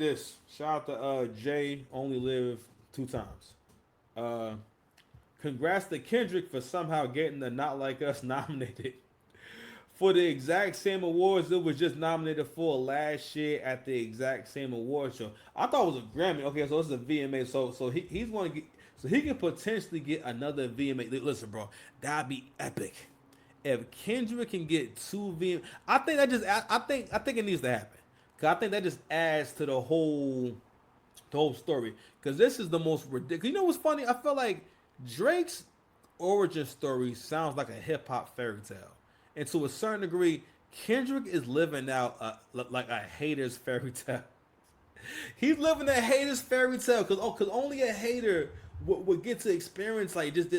this. Shout out to Jay. Only live two times. Uh, congrats to Kendrick for somehow getting the Not Like Us nominated for the exact same awards it was just nominated for last year at the exact same award show. I thought it was a Grammy. Okay, so it's a VMA. So he's going to get, so he can potentially get another VMA. Listen, bro, that'd be epic. If Kendrick can get two VM, I think that just I think it needs to happen. Cause I think that just adds to the whole story. Cause this is the most ridiculous. You know what's funny? I feel like Drake's origin story sounds like a hip hop fairy tale, and to a certain degree, Kendrick is living out like a hater's fairy tale. He's living a hater's fairy tale because only a hater would get to experience like just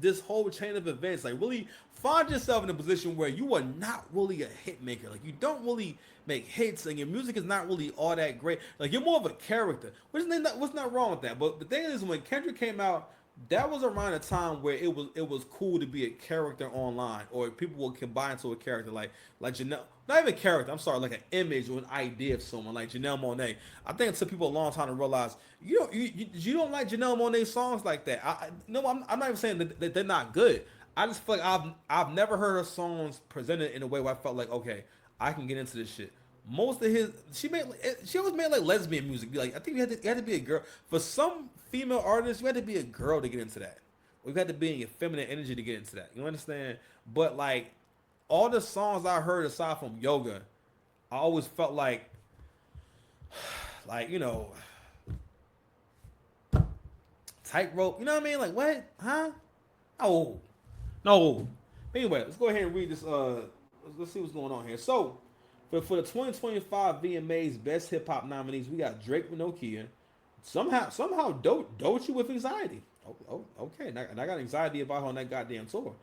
this whole chain of events. Like really find yourself in a position where you are not really a hit maker. Like you don't really make hits and your music is not really all that great. Like you're more of a character. What's not wrong with that? But the thing is when Kendrick came out, that was around a time where it was cool to be a character online, or people will combine to a character like Janelle, not even a character. I'm sorry, like an image or an idea of someone like Janelle Monáe. I think it took people a long time to realize you don't like Janelle Monáe songs like that. No, I'm not even saying that they're not good. I just feel like I've never heard her songs presented in a way where I felt like okay, I can get into this shit. Most of his she always made like lesbian music. Like I think you had to be a girl. For some female artists, you had to be a girl to get into that. Or you had to be in your feminine energy to get into that. You understand? But like all the songs I heard aside from Yoga, I always felt like tightrope. You know what I mean? Like what? Huh? Oh no. Anyway, let's go ahead and read this. Let's see what's going on here. So for the 2025 VMA's Best Hip Hop nominees, we got Drake with Nokia. Somehow Doechii with Anxiety. Okay, and I got anxiety about her on that goddamn tour.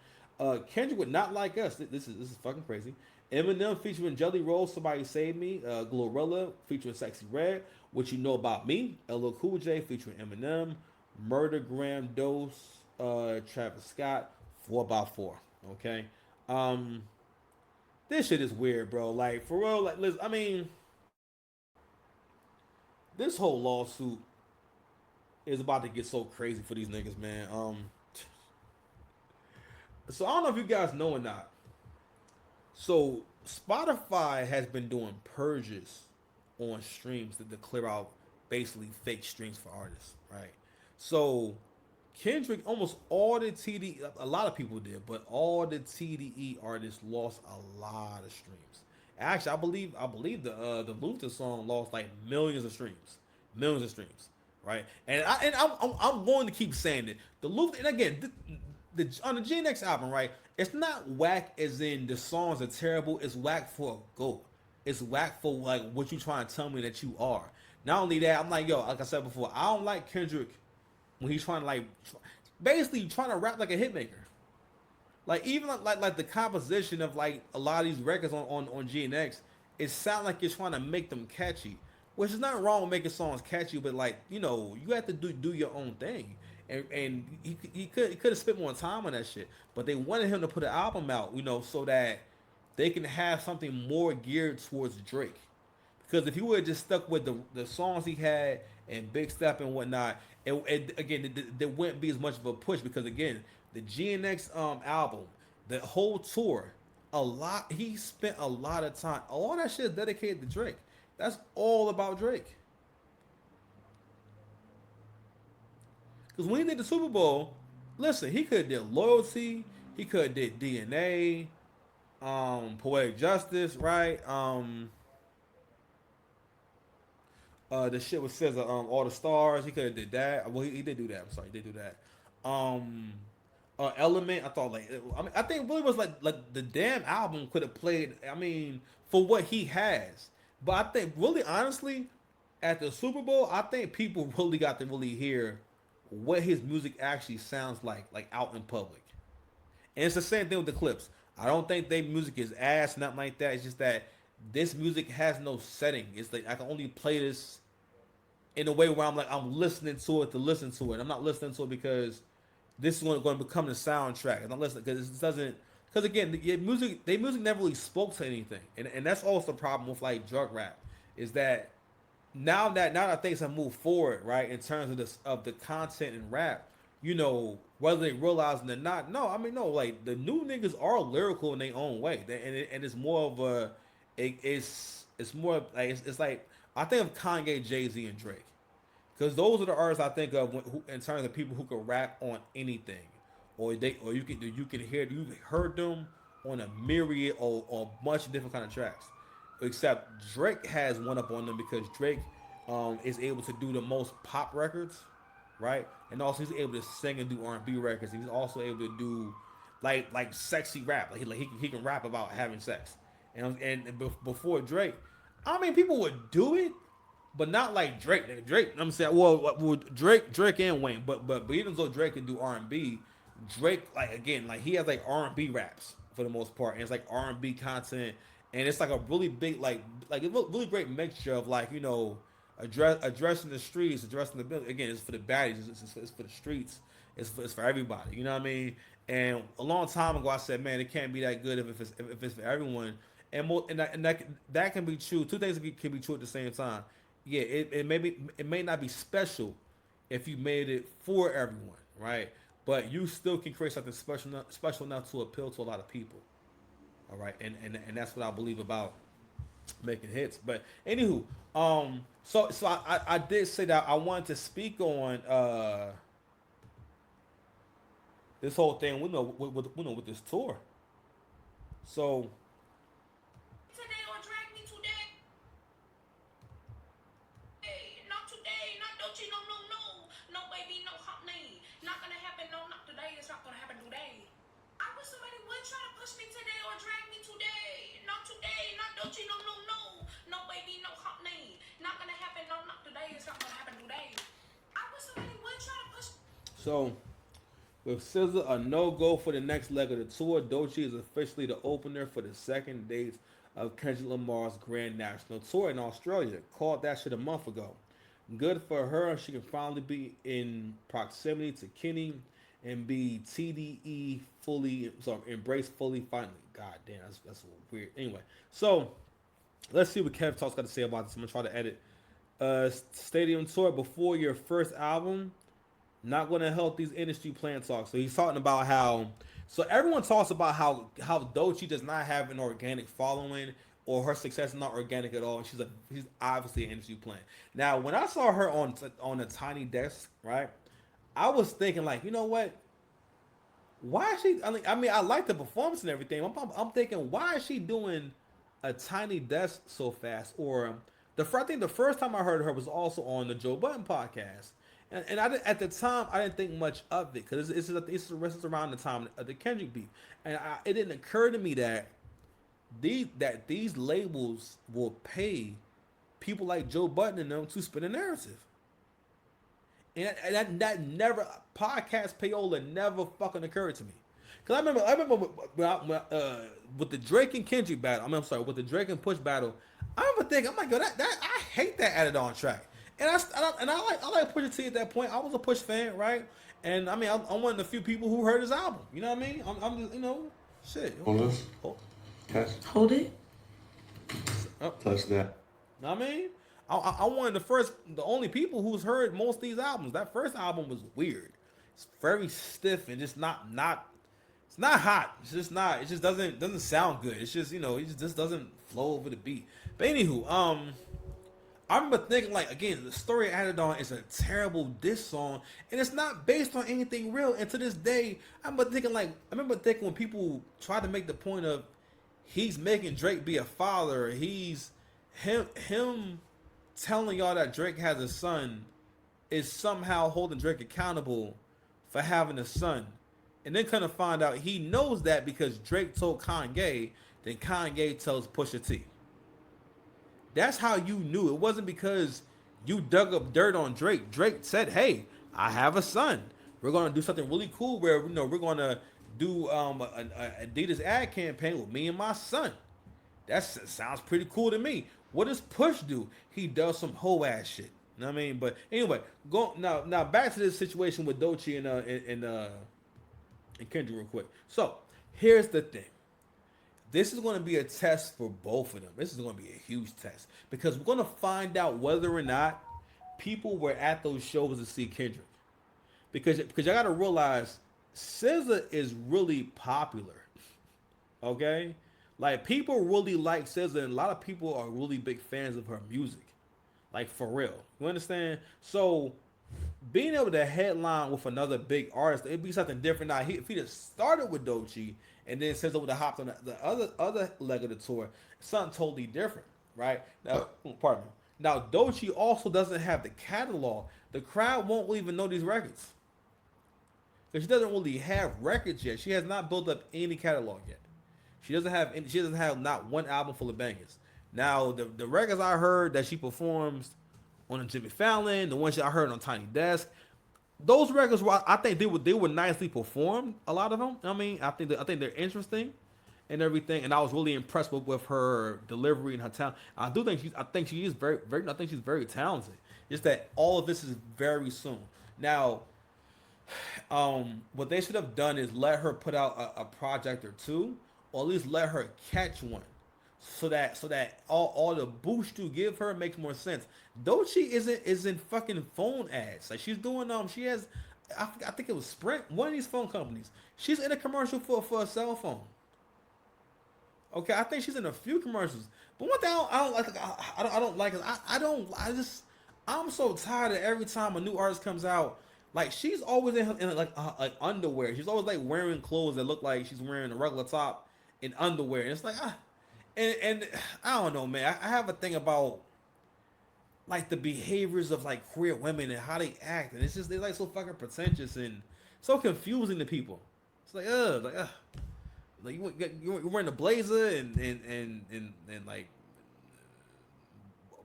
Kendrick with Not Like Us. This is fucking crazy. Eminem featuring Jelly Roll, Somebody Save Me. Glorilla featuring Sexy Red. What You Know About Me. LL Cool J featuring Eminem. Murder Graham Dose. Travis Scott. 4x4. Okay. This shit is weird, bro. Like for real. Like, listen, I mean, this whole lawsuit is about to get so crazy for these niggas, man. So I don't know if you guys know or not. So Spotify has been doing purges on streams to clear out basically fake streams for artists, right? So Kendrick, almost all the TDE, a lot of people did, but all the TDE artists lost a lot of streams. Actually, I believe the Luther song lost like millions of streams, right? And I'm going to keep saying it. The Luther, and again, the on the GNX album, right? It's not whack as in the songs are terrible. It's whack for a goat. It's whack for like what you trying to tell me that you are. Not only that, I'm like, yo, like I said before, I don't like Kendrick when he's trying to like basically trying to rap like a hitmaker. Like even like the composition of like a lot of these records on GNX, it sounds like you're trying to make them catchy. Which is not wrong with making songs catchy, but like, you have to do your own thing. And he could have spent more time on that shit. But they wanted him to put an album out, so that they can have something more geared towards Drake. Because if he would have just stuck with the songs he had and Big Step and whatnot, there wouldn't be as much of a push. Because again, the GNX album, the whole tour, he spent a lot of time. All that shit is dedicated to Drake. That's all about Drake. Because when he did the Super Bowl, listen, he could have did Loyalty, he could have did DNA, Poetic Justice, right? The shit with SZA, All the Stars, he could have did that. Well, he did do that. I'm sorry, he did do that. Element, I thought I think it really was like the damn album could have played. I mean, for what he has, but I think really honestly, at the Super Bowl, I think people really got to really hear what his music actually sounds like out in public. And it's the same thing with the clips. I don't think their music is ass, nothing like that. It's just that this music has no setting. It's like I can only play this in a way where I'm listening to it to listen to it. I'm not listening to it because this is going to become the soundtrack. I'm not listening because it doesn't. Because again, their music never really spoke to anything, and that's also the problem with like drug rap, is that now that things have moved forward, right, in terms of this of the content and rap, whether they realize it or not. No, I mean no, like the new niggas are lyrical in their own way, and it's more of a, it's more like it's like I think of Kanye, Jay Z, and Drake, because those are the artists I think of in terms of people who can rap on anything, or you heard them on a myriad or a bunch of different kind of tracks. Except Drake has one up on them because Drake is able to do the most pop records, right? And also he's able to sing and do R&B records. And he's also able to do like sexy rap. He can rap about having sex. Before Drake, I mean people would do it, but not like Drake. Drake, I'm saying, well, Drake and Wayne, but even though Drake can do R&B, Drake like again like he has like R&B raps for the most part, and it's like R&B content, and it's like a really big like a really great mixture of like addressing the streets, addressing the building. Again, it's for the baddies, it's for the streets, it's for everybody. You know what I mean? And a long time ago, I said, man, it can't be that good if it's for everyone. And that can be true. Two things can be true at the same time. Yeah, it may not be special if you made it for everyone, right? But you still can create something special enough to appeal to a lot of people. All right, and that's what I believe about making hits. But anywho, so I did say that I wanted to speak on this whole thing. With this tour. So Today or drag me today. Hey, not today, not Doechii, no, no, no. No baby, no honey. Not gonna happen, no, not today. It's not gonna happen today. I wish somebody would try to push me today or drag me today. Not today, not Doechii, no, no, no. No baby, no honey. Not gonna happen, no, not today. It's not gonna happen today. I wish somebody would try to push. so with SZA a no go for the next leg of the tour, Doechii is officially the opener for the second dates of Kendrick Lamar's Grand National Tour in Australia. Called that shit a month ago. Good for her. She can finally be in proximity to Kenny and be TDE fully, so embrace fully finally. God damn, that's weird. Anyway, so let's see what Kev Talk's got to say about this. I'm gonna try to edit. Stadium tour before your first album. Not going to help these industry plan talks. So he's talking about how. So everyone talks about how Doechii does not have an organic following, or her success is not organic at all. And she's obviously an industry plant. Now, when I saw her on a tiny desk, right, I was thinking like, you know what? Why is she? I mean, I like the performance and everything. I'm thinking, why is she doing a tiny desk so fast? Or I think the first time I heard her was also on the Joe Budden podcast. And at the time, I didn't think much of it because it's around the time of the Kendrick beat, and it didn't occur to me that these labels will pay people like Joe Budden and them to spin a narrative, and that never podcast payola never fucking occurred to me. Cause I remember with the Drake and Kendrick battle. I'm sorry, with the Drake and Push battle. I remember thinking, I'm like, yo, that I hate that added on track. And I like Pusha T at that point. I was a Push fan, right? And I mean, I'm one of the few people who heard his album. You know what I mean? I'm just, shit. Hold this. Hold it. Touch that. Know what I mean? I one of the only people who's heard most of these albums. That first album was weird. It's very stiff and just not. It's not hot. It's just not. It just doesn't sound good. It's just it just doesn't flow over the beat. But anywho, I remember thinking like again, the story added on is a terrible diss song, and it's not based on anything real. And to this day, I remember thinking when people try to make the point of he's making Drake be a father, he's him telling y'all that Drake has a son is somehow holding Drake accountable for having a son. And then kind of find out he knows that because Drake told Kanye, then Kanye tells Pusha T. That's how you knew. It wasn't because you dug up dirt on Drake. Drake said, hey, I have a son. We're going to do something really cool where we're going to do an Adidas ad campaign with me and my son. That sounds pretty cool to me. What does Push do? He does some hoe ass shit. You know what I mean? But anyway, go now back to this situation with Doechii and Kendrick real quick. So here's the thing. this is going to be a test for both of them. This is going to be a huge test because we're going to find out whether or not people were at those shows to see Kendrick. Because I got to realize SZA is really popular. Okay, like people really like SZA, and a lot of people are really big fans of her music. Like for real, you understand? So being able to headline with another big artist, it'd be something different. Now, if he just started with Doechii and then SZA would have hopped on the other leg of the tour, something totally different, right? Now, pardon me. Now, Doechii also doesn't have the catalog. The crowd won't even know these records because she doesn't really have records yet. She has not built up any catalog yet. She doesn't have any, she doesn't have not one album full of bangers. Now, the records I heard that she performs on the Jimmy Fallon, the ones I heard on Tiny Desk, those records were, I think they were nicely performed. A lot of them. I mean, I think they're interesting and everything. And I was really impressed with her delivery and her talent. I think she is very I think she's very talented. Just that all of this is very soon. Now, what they should have done is let her put out a project or two, or at least let her catch one, so that all the boost you give her makes more sense. Doechii isn't fucking phone ads. Like she's doing she has, I think it was Sprint, one of these phone companies. She's in a commercial for a cell phone. Okay, I think she's in a few commercials. But one thing I don't like is I'm so tired of every time a new artist comes out. Like she's always in like underwear. She's always like wearing clothes that look like she's wearing a regular top and underwear. And it's like and I don't know, man. I have a thing about like the behaviors of like queer women and how they act, and it's just they're like so fucking pretentious and so confusing to people. It's like like you're wearing a blazer and like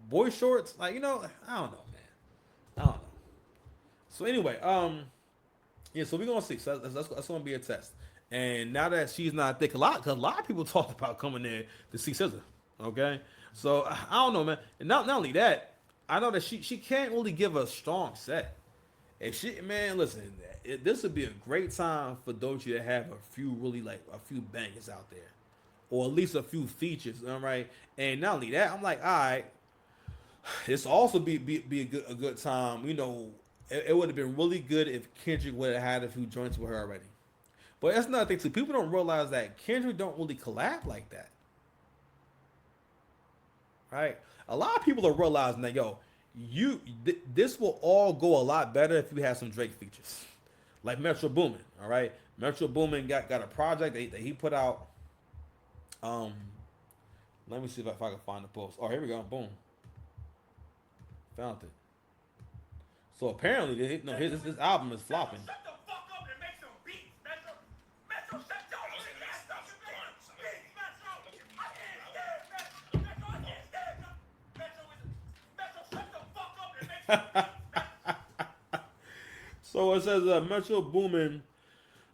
boy shorts, like I don't know, man. I don't know. So anyway, yeah, so we're gonna see. So that's gonna be a test. And now that she's not thick, cause a lot of people talked about coming there to see SZA. Okay, so I don't know, man. And not only that, I know that she can't really give a strong set. If she, man, listen, this would be a great time for Doechii to have a few bangers out there, or at least a few features. All right, and not only that, I'm like, all right, this also be a good time. It would have been really good if Kendrick would have had a few joints with her already. But that's another thing too. People don't realize that Kendrick don't really collab like that. Right? A lot of people are realizing that this will all go a lot better if you have some Drake features. Like Metro Boomin, all right? Metro Boomin got a project that he put out. Let me see if I can find the post. Oh, here we go. Boom. Found it. So apparently, his album is flopping. Shut the fuck up and make some beats, Metro. Metro, shut your ass up and make some beats, Metro. I can't stand Metro. Metro, I can't stand Metro. Metro, shut the fuck up and make some beats. So it says Metro Boomin,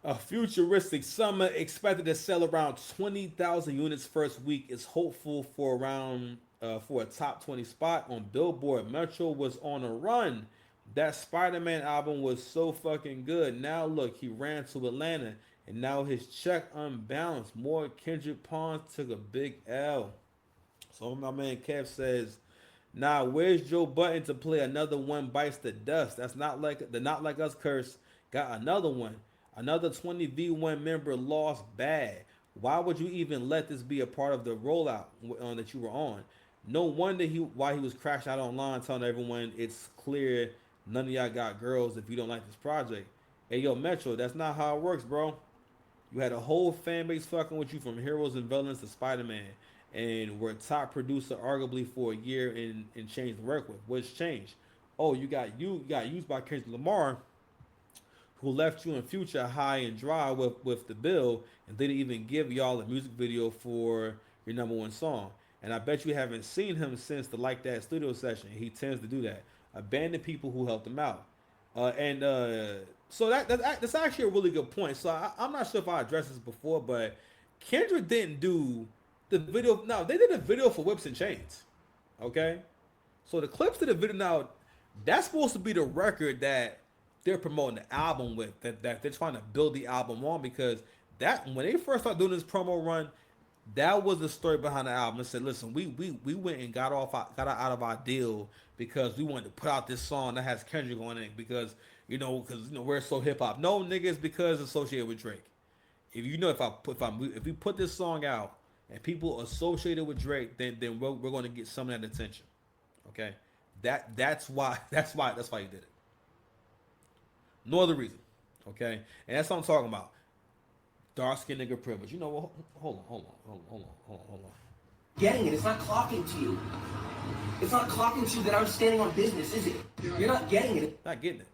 a futuristic summer expected to sell around 20,000 units first week, is hopeful for a top 20 spot on Billboard. Metro was on a run. That Spider-Man album was so fucking good. Now look, he ran to Atlanta, and now his check unbalanced. More Kendrick Pawns took a big L. So my man Kev says, "Nah, where's Joe Button to play another one bites the dust? That's not like the Not Like Us curse. Got another one. Another 20v1 member lost bad. Why would you even let this be a part of the rollout that you were on? No wonder why he was crashing out online telling everyone it's clear none of y'all got girls if you don't like this project. Hey, yo, Metro, that's not how it works, bro. You had a whole fan base fucking with you from Heroes and Villains to Spider-Man, and were top producer arguably for a year and changed to work with. What's changed? Oh, you got used by Kendrick Lamar, who left you in Future high and dry with the bill and didn't even give y'all a music video for your number one song. And I bet you haven't seen him since the Like That studio session. He tends to do that. Abandon people who helped him out. So that's actually a really good point. So I'm not sure if I addressed this before, but Kendrick didn't do the video. No, they did a video for Whips and Chains. Okay? So the clips to the video, now, that's supposed to be the record that they're promoting the album with, that they're trying to build the album on, because that when they first started doing this promo run, That was the story behind the album. It said, listen, we went and got out of our deal because we wanted to put out this song that has Kendrick on it because we're so hip hop. No, nigga, it's because it's associated with Drake. If you know if we put this song out and people associated with Drake, then we're going to get some of that attention. Okay, that's why he did it. No other reason. Okay, and that's what I'm talking about. Dark skin nigga privilege. You know what? Hold on. Getting it. It's not clocking to you. It's not clocking to you that I'm standing on business, is it? You're not getting it. Not getting it.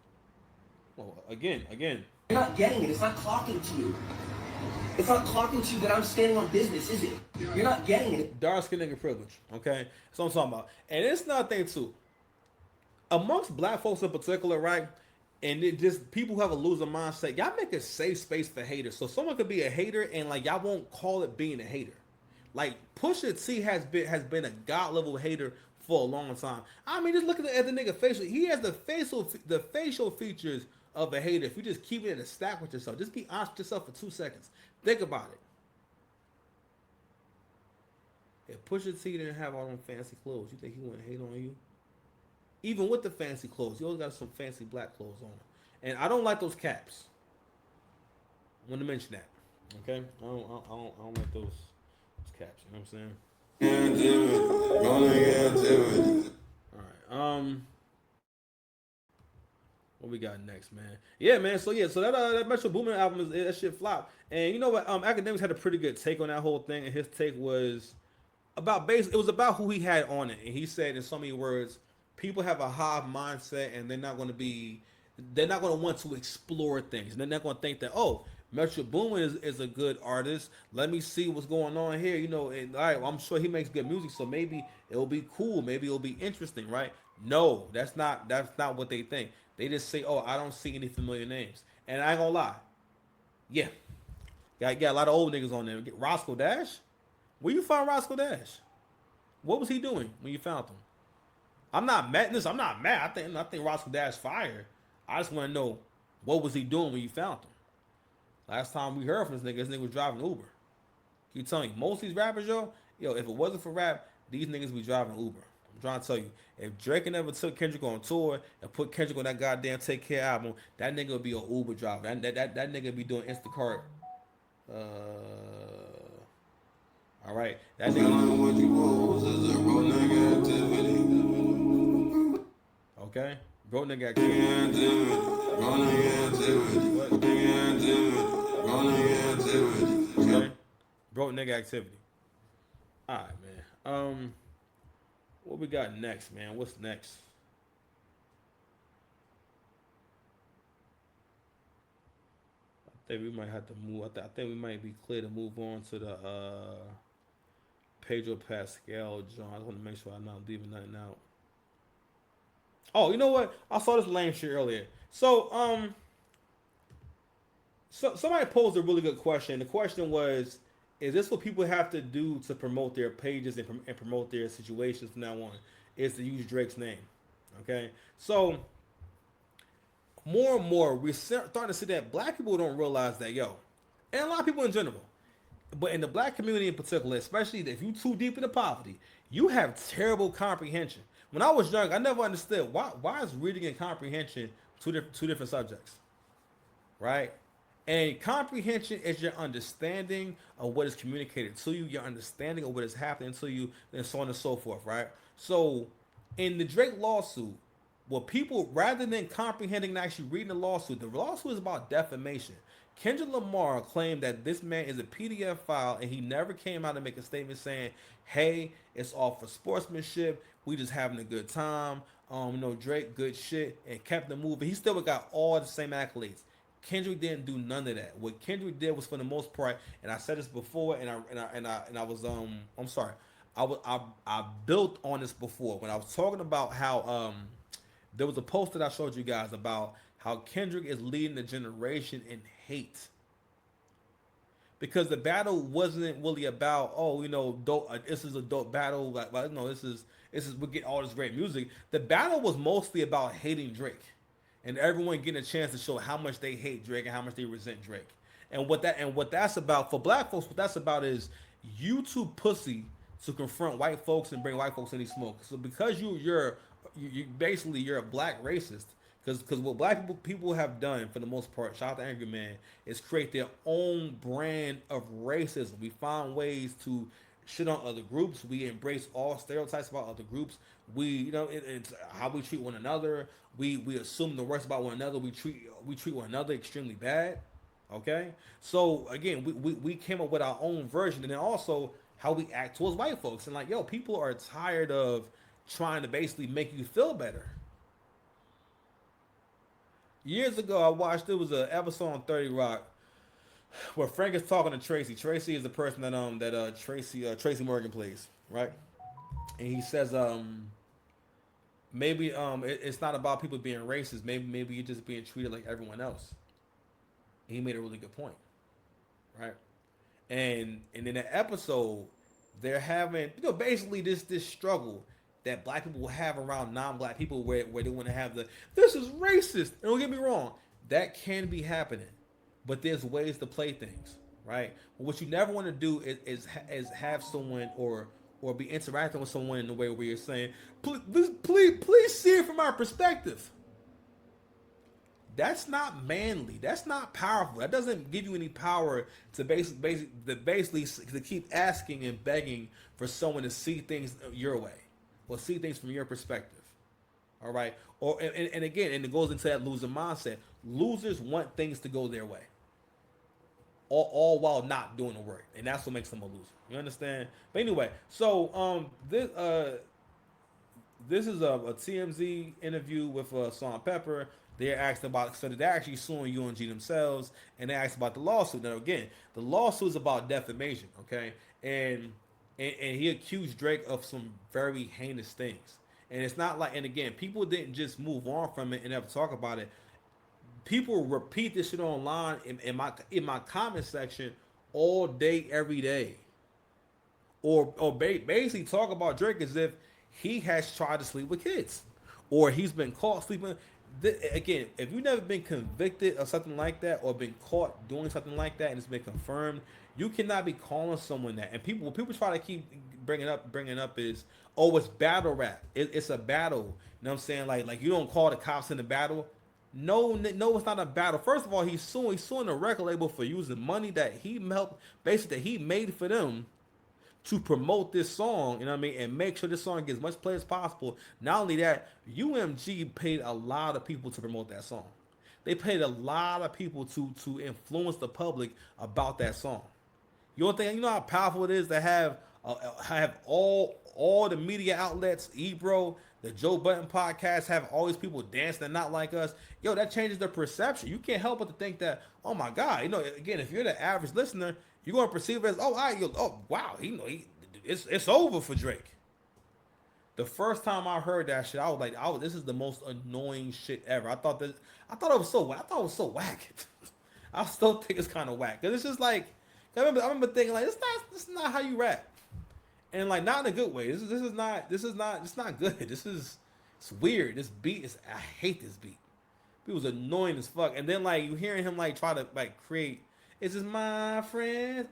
Well, again. You're not getting it. It's not clocking to you. It's not clocking to you that I'm standing on business, is it? You're not getting it. Dark skin nigga privilege. Okay, that's what I'm talking about. And it's not a thing too. Amongst black folks in particular, right? And it just people who have a loser mindset. Y'all make a safe space for haters. So someone could be a hater and like y'all won't call it being a hater. Like Pusha T has been a god level hater for a long time. I mean, just look at the nigga facial. He has the facial features of a hater. If you just keep it in a stack with yourself, just be honest with yourself for 2 seconds. Think about it. If Pusha T didn't have all them fancy clothes, you think he wouldn't hate on you? Even with the fancy clothes, he always got some fancy black clothes on. And I don't like those caps. I want to mention that. Okay? I don't like those caps. You know what I'm saying? Alright. What we got next, man? Yeah, man. So that Metro Boomin album that shit flopped. And you know what? Academics had a pretty good take on that whole thing, and his take was about it was about who he had on it. And he said in so many words, people have a hive mindset and they're not going to want to explore things. And they're not going to think that, oh, Metro Boomin is a good artist. Let me see what's going on here. And all right, well, I'm sure he makes good music, so maybe it'll be cool. Maybe it'll be interesting, right? No, that's not what they think. They just say, oh, I don't see any familiar names. And I ain't gonna lie. Yeah. Got a lot of old niggas on there. Get Roscoe Dash? Where you find Roscoe Dash? What was he doing when you found him? I'm not mad. I think Roscoe Dash fire. I just want to know what was he doing when you found him. Last time we heard from this nigga was driving Uber. Keep telling you, most of these rappers, yo, if it wasn't for rap, these niggas be driving Uber. I'm trying to tell you, if Drake never took Kendrick on tour and put Kendrick on that goddamn Take Care album, that nigga would be an Uber driver. That nigga be doing Instacart. All right, that nigga. Okay, bro, nigga activity. Okay, bro, nigga activity. All right, man. What we got next, man? What's next? I think we might have to move. I think we might be clear to move on to the Pedro Pascal John. I want to make sure I'm not leaving nothing out. Oh, you know what? I saw this lame shit earlier. So somebody posed a really good question. The question was, is this what people have to do to promote their pages and promote their situations from now on? Is to use Drake's name. Okay? So, more and more, we're starting to see that black people don't realize that, and a lot of people in general, but in the black community in particular, especially if you too deep into poverty, you have terrible comprehension. When I was young, I never understood why is reading and comprehension two different subjects, right? And comprehension is your understanding of what is communicated to you, your understanding of what is happening to you, and so on and so forth, right? So, in the Drake lawsuit, what people, rather than comprehending and actually reading the lawsuit is about defamation. Kendrick Lamar claimed that this man is a PDF file and he never came out and make a statement saying, hey, it's all for sportsmanship, we just having a good time, Drake, good shit, and kept the moving. He still got all the same accolades. Kendrick didn't do none of that. What Kendrick did was, for the most part, and I said this before, and I was I'm sorry, I built on this before when I was talking about how there was a post that I showed you guys about how Kendrick is leading the generation in hate. Because the battle wasn't really about, this is a dope battle, this is we get all this great music. The battle was mostly about hating Drake. And everyone getting a chance to show how much they hate Drake and how much they resent Drake. And what that's about for black folks, what that's about is You too pussy to confront white folks and bring white folks any smoke. So because you basically you're a black racist. Because what black people have done for the most part, shout out to Angry Man, is create their own brand of racism. We find ways to shit on other groups. We embrace all stereotypes about other groups. It's how we treat one another. We assume the worst about one another. We treat one another extremely bad. Okay, so again, we came up with our own version, and then also how we act towards white folks, and like, yo, people are tired of trying to basically make you feel better. Years ago, I watched there was an episode on 30 Rock where Frank is talking to Tracy. Tracy is the person that Tracy Morgan plays, right? And he says maybe it's not about people being racist. Maybe you're just being treated like everyone else. And he made a really good point, right? And in the episode, they're having basically this struggle that black people have around non-black people where they want to have this is racist. And don't get me wrong, that can be happening, but there's ways to play things, right? What you never want to do is have someone or be interacting with someone in a way where you're saying, please see it from our perspective. That's not manly. That's not powerful. That doesn't give you any power to basically to keep asking and begging for someone to see things your way or see things from your perspective. All right. And again, and it goes into that loser mindset. Losers want things to go their way, all while not doing the work, and that's what makes them a loser. You understand? But anyway, so this is a TMZ interview with Salt and Pepper. They're asking about, so they're actually suing UNG themselves, and they asked about the lawsuit. Now again, the lawsuit is about defamation, okay? And he accused Drake of some very heinous things. And it's not like, and again, people didn't just move on from it and never talk about it. People repeat this shit online in my comment section all day, every day, or basically talk about Drake as if he has tried to sleep with kids, or he's been caught sleeping. Again, if you've never been convicted of something like that or been caught doing something like that and it's been confirmed, you cannot be calling someone that. And what people try to keep bringing up is, oh, it's battle rap. It's a battle. You know what I'm saying? Like you don't call the cops in the battle. No, it's not a battle. First of all, he's suing the record label for using money that he helped, basically that he made for them to promote this song, you know what I mean, and make sure this song gets as much play as possible. Not only that, UMG paid a lot of people to promote that song. They paid a lot of people to influence the public about that song. You don't think, you know how powerful it is to have all the media outlets, Ebro, the Joe Budden podcast, have all these people dancing and not like us. Yo, that changes the perception. You can't help but to think that, oh my God, again, if you're the average listener, you're gonna perceive it as, oh wow, it's over for Drake. The first time I heard that shit, I was like, this is the most annoying shit ever. I thought it was so whack. I still think it's kind of whack, because it's just like, I remember thinking like, this is not how you rap, and like, not in a good way. This is not good. It's weird. This beat I hate this beat. It was annoying as fuck. And then like you hearing him like try to like create, it's just my friend,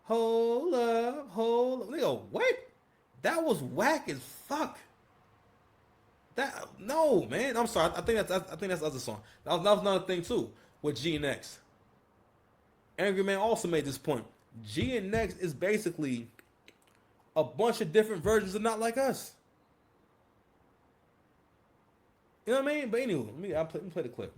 hold up. They go, what? That was whack as fuck. No, man. I'm sorry. I think that's the other song. That was another thing too with G and X. Angry Man also made this point. G and X is basically a bunch of different versions of Not Like Us. You know what I mean? But anyway, let me play the clip.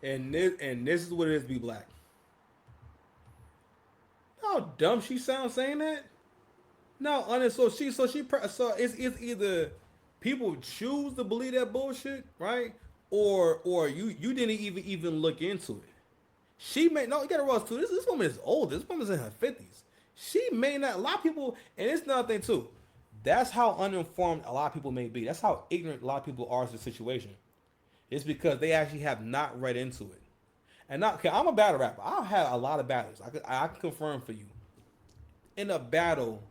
And this is what it is to be black. How dumb she sounds saying that. No, honest. So it's either people choose to believe that bullshit, right? Or you didn't even look into it. She may no, you gotta realize too. This woman is old. This woman's in her 50s. She may not. A lot of people, and it's another thing too. That's how uninformed a lot of people may be. That's how ignorant a lot of people are to the situation. It's because they actually have not read into it. And not, okay, I'm a battle rapper. I've had a lot of battles. I can confirm for you. In a battle,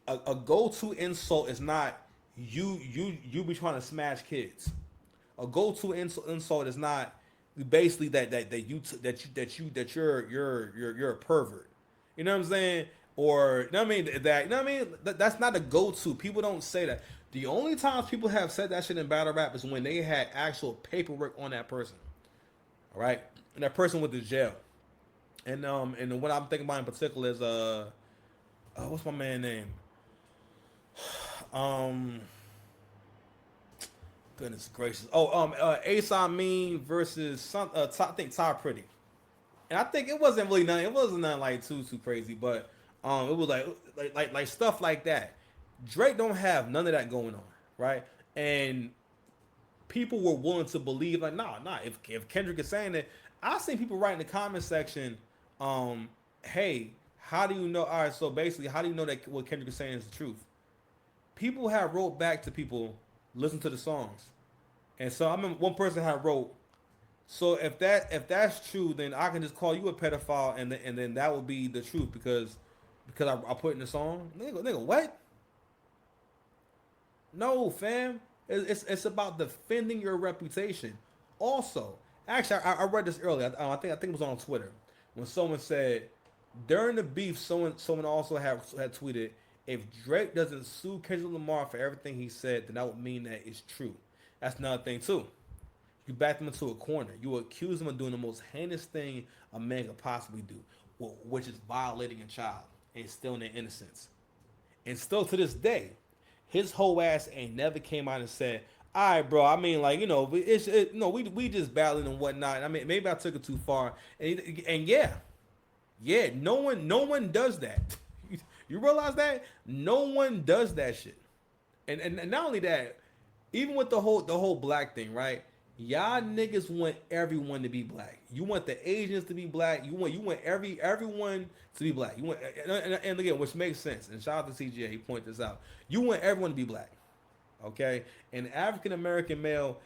a go-to insult is not you be trying to smash kids. A go-to insult is not basically that you're a pervert. You know what I'm saying? Or you know what I mean that you know what I mean that's not a go-to. People don't say that. The only times people have said that shit in battle rap is when they had actual paperwork on that person. All right, and that person went to jail. And what I'm thinking about in particular is what's my man name? Um, Goodness gracious. Ace I mean versus I think Todd Pretty. And I think it wasn't really nothing. It wasn't nothing like too crazy, but it was like stuff like that. Drake don't have none of that going on, right? And people were willing to believe like, nah. If Kendrick is saying it, I've seen people write in the comment section, hey, how do you know? All right, so basically, how do you know that what Kendrick is saying is the truth? People have wrote back to people, listen to the songs, and so I remember one person had wrote. So if that's true, then I can just call you a pedophile, and then that will be the truth because I put in the song. Nigga, what? No, fam. It's about defending your reputation. Also, actually, I read this earlier. I think it was on Twitter when someone said during the beef, someone also had tweeted, if Drake doesn't sue Kendrick Lamar for everything he said, then that would mean that it's true. That's another thing too. You back them into a corner. You accuse them of doing the most heinous thing a man could possibly do, which is violating a child and stealing their innocence. And still to this day, his whole ass ain't never came out and said, "All right, bro. I mean, like we just battling and whatnot. I mean, maybe I took it too far." And yeah, no one does that. You realize that no one does that shit. And not only that, even with the whole black thing, right? Y'all niggas want everyone to be black. You want the Asians to be black. You want everyone to be black. You want and again, which makes sense. And shout out to CGA, he pointed this out. You want everyone to be black, okay? And African American male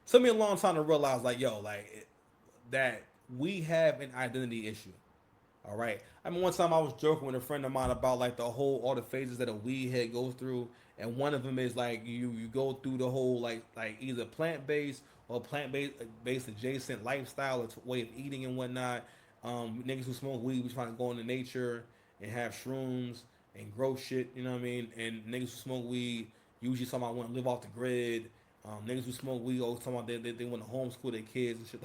took me a long time to realize, like, yo, like that we have an identity issue. All right. I mean, one time I was joking with a friend of mine about like all the phases that a weed head goes through, and one of them is like you go through the whole like either plant based or based adjacent lifestyle or way of eating and whatnot. Niggas who smoke weed, we trying to go into nature and have shrooms and grow shit. You know what I mean? And niggas who smoke weed usually talking about want to live off the grid. Niggas who smoke weed always talking about they want to homeschool their kids and shit.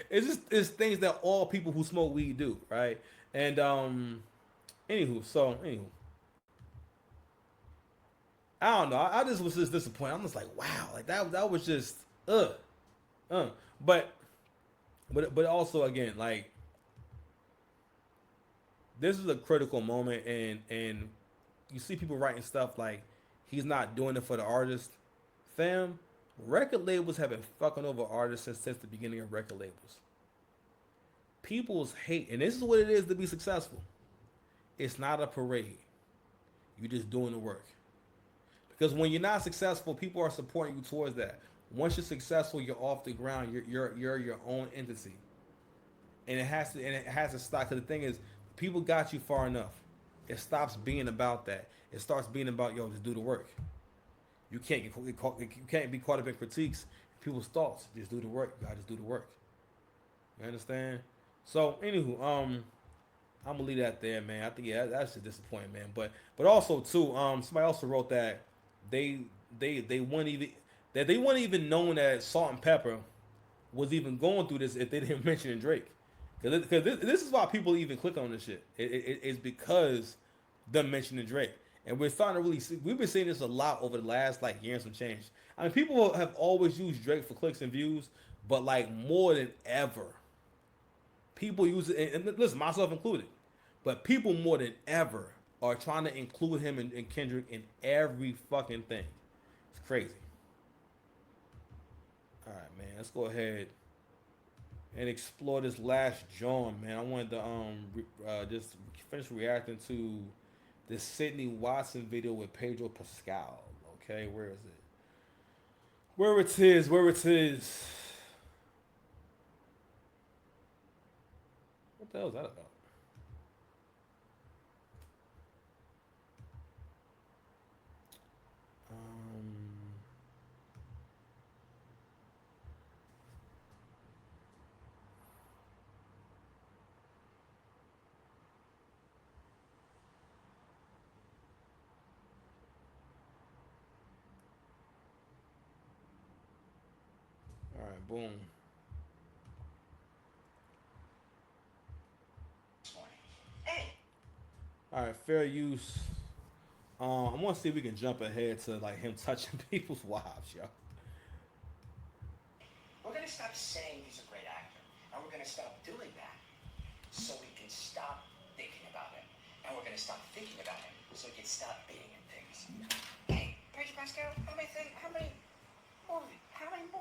It's things that all people who smoke weed do, right? And anywho, I don't know. I just was just disappointed. I'm just like, wow, like that was just uh. But also again, like this is a critical moment, and you see people writing stuff like he's not doing it for the artist, fam. Record labels have been fucking over artists since the beginning of record labels. People's hate, and this is what it is to be successful. It's not a parade. You're just doing the work. Because when you're not successful, people are supporting you towards that. Once you're successful, you're off the ground. You're your own entity, and it has to stop. Because the thing is, people got you far enough. It stops being about that. It starts being about, yo, just do the work. You can't be caught up in critiques, people's thoughts. Just do the work. You gotta just do the work. You understand? So, anywho, I'm gonna leave that there, man. I think that's just disappointing, man. But also too, somebody also wrote that they weren't even knowing that Salt and Pepper was even going through this if they didn't mention Drake. Because this is why people even click on this shit. It's because them mentioning Drake. And we're starting to really see, we've been seeing this a lot over the last like year and some change. I mean, people have always used Drake for clicks and views, but like more than ever, people use it, and listen, myself included, but people more than ever are trying to include him and Kendrick in every fucking thing. It's crazy. All right, man. Let's go ahead and explore this last John, man. I wanted to just finish reacting to this Sydney Watson video with Pedro Pascal. Okay, where is it? Where it is? Where it is? What the hell is that about? All right, boom. Hey, All right, fair use. I want to see if we can jump ahead to like him touching people's wives, yo. we're gonna stop saying he's a great actor, and we're gonna stop doing that, so we can stop thinking about him, and we're gonna stop thinking about him, so we can stop being in things. Hey, Pedro Pascal, how many